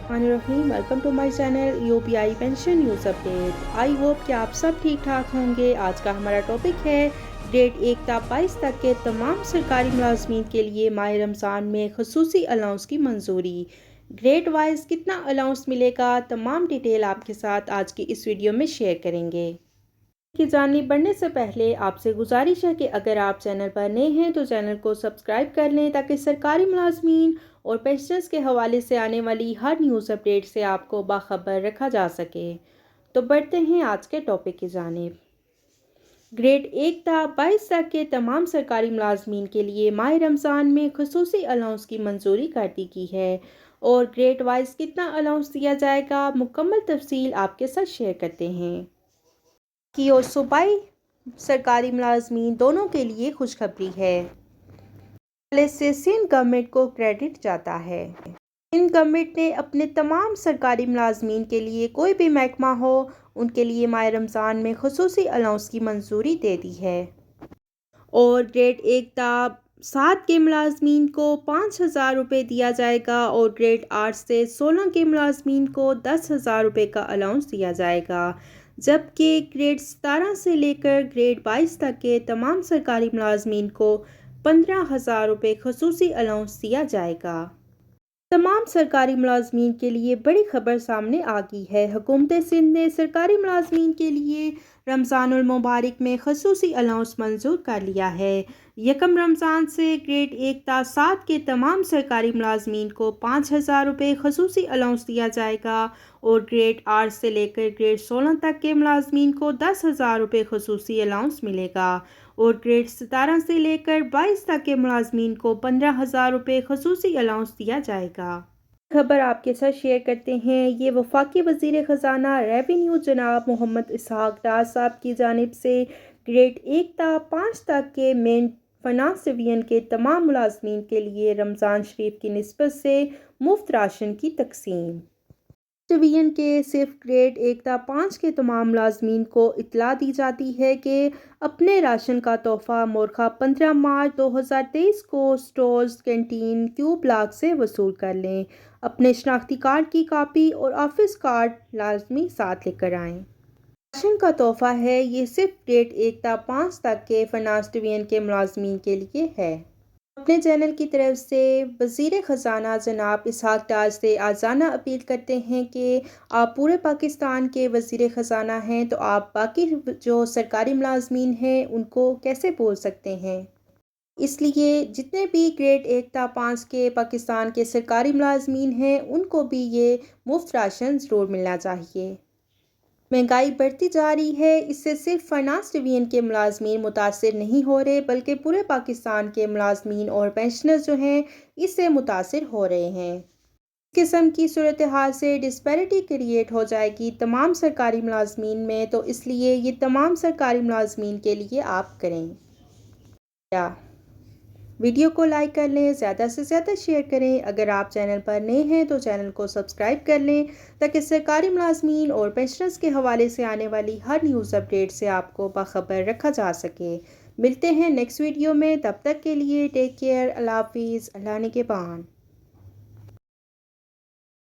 Rahim welcome to my channel UPI pension news update. I hope कि आप सब ठीक ठाक होंगे। आज का हमारा टॉपिक है ग्रेड 1 से 22 तक के तमाम सरकारी मुलाजमीन के लिए माह रमज़ान में खसूसी अलाउंस की मंजूरी। ग्रेड वाइज कितना अलाउंस मिलेगा, तमाम डिटेल आपके साथ आज की इस वीडियो में शेयर करेंगे। की जानिब बढ़ने से पहले आपसे गुजारिश है कि अगर आप चैनल पर नए हैं तो चैनल को सब्सक्राइब कर लें ताकि सरकारी मुलाजमीन और पेंशनर्स के हवाले से आने वाली हर न्यूज़ अपडेट से आपको बाखबर रखा जा सके। तो बढ़ते हैं आज के टॉपिक की जानिब। ग्रेड 1 से 22 तक के तमाम सरकारी मुलाजमीन के लिए माह रमज़ान में खसूसी अलाउंस की मंजूरी कर दी गई है और ग्रेड वाइज कितना अलाउंस दिया जाएगा, मुकम्मल तफसील आपके साथ शेयर करते हैं। की और सूबाई सरकारी मुलाजमीन दोनों के लिए खुशखबरी है। पहले से सिंध गवर्नमेंट को क्रेडिट जाता है। सिंध गवर्नमेंट ने अपने तमाम सरकारी मुलाजमीन के लिए, कोई भी महकमा हो, उनके लिए माह रमज़ान में खुसूसी अलाउंस की मंजूरी दे दी है और ग्रेड 1 ता 7 के मुलाजमीन को 5,000 रुपये दिया जाएगा और ग्रेड 8 से 16 के मुलाजमीन को 10,000 रुपये का अलाउंस दिया जाएगा, जबकि ग्रेड 17 से लेकर ग्रेड 22 तक के तमाम सरकारी मुलाजमीन को 15,000 रुपये खसूसी अलाउंस दिया जाएगा। तमाम सरकारी मुलाजमीन के लिए बड़ी खबर सामने आ गई है। हुकूमत सिंध ने सरकारी मुलाजमीन के लिए रमज़ानुल मुबारक में खसूसी अलाउंस मंजूर कर लिया है। यकम रमज़ान से ग्रेड 1 ता 7 के तमाम सरकारी मुलाजमीन को 5,000 रुपये खसूसी अलाउंस दिया जाएगा और ग्रेड 8 से लेकर ग्रेड 16 तक के मुलाजमीन को 10,000 रुपये खसूसी अलाउंस मिलेगा और ग्रेड 17 से लेकर 22 तक के मुलाजमीन को 15,000 रुपये खसूसी अलाउंस दिया जाएगा। खबर आपके साथ शेयर करते हैं। ये वफाकी वज़ीर ख़ज़ाना रेवेन्यू जनाब मोहम्मद इसहाक डार साहब की जानिब से ग्रेड 1 ता 5 तक के मेन फाइनेंस डिवीजन के तमाम मुलाजमीन के लिए रमज़ान शरीफ की निस्बत से मुफ्त राशन की तकसीम। डिवीजन के सिर्फ ग्रेड 1 ता 5 के तमाम मुलाजमीन को इतला दी जाती है कि अपने राशन का तोहफ़ा मोरखा 15 मार्च 2023 को स्टोर्स, कैंटीन, क्यू ब्लॉक से वसूल कर लें। अपने शनाख्ती कार्ड की कापी और ऑफिस कार्ड लाजमी साथ लेकर आएँ। राशन का तोहफ़ा है, ये सिर्फ ग्रेड 1 ता 5 तक के फाइनेंस डिवीजन के मुलाजमीन के लिए है। अपने चैनल की तरफ से वज़ीर ख़ज़ाना जनाब इसहाक डार से आज़ाना अपील करते हैं कि आप पूरे पाकिस्तान के वज़ीर ख़ज़ाना हैं, तो आप बाकी जो सरकारी मुलाजमीन हैं उनको कैसे बोल सकते हैं। इसलिए जितने भी ग्रेड 1 ता 5 के पाकिस्तान के सरकारी मुलाजमीन हैं उनको भी ये मुफ्त राशन ज़रूर मिलना चाहिए। महंगाई बढ़ती जा रही है, इससे सिर्फ फाइनेंस डिवीजन के मुलाजमीन मुतासिर नहीं हो रहे बल्कि पूरे पाकिस्तान के मुलाजमीन और पेंशनर्स जो हैं इससे मुतासिर हो रहे हैं। इस किस्म की सूरत हाल से डिस्पैरिटी क्रिएट हो जाएगी तमाम सरकारी मुलाजमीन में, तो इसलिए ये तमाम सरकारी मुलाजमीन के लिए आप करें क्या वीडियो को लाइक कर लें, ज़्यादा से ज़्यादा शेयर करें। अगर आप चैनल पर नए हैं तो चैनल को सब्सक्राइब कर लें ताकि सरकारी मुलाजमीन और पेंशनर्स के हवाले से आने वाली हर न्यूज़ अपडेट से आपको बाखबर रखा जा सके। मिलते हैं नेक्स्ट वीडियो में, तब तक के लिए टेक केयर, अल्लाह हाफिज़, अल्लाह निगहबान।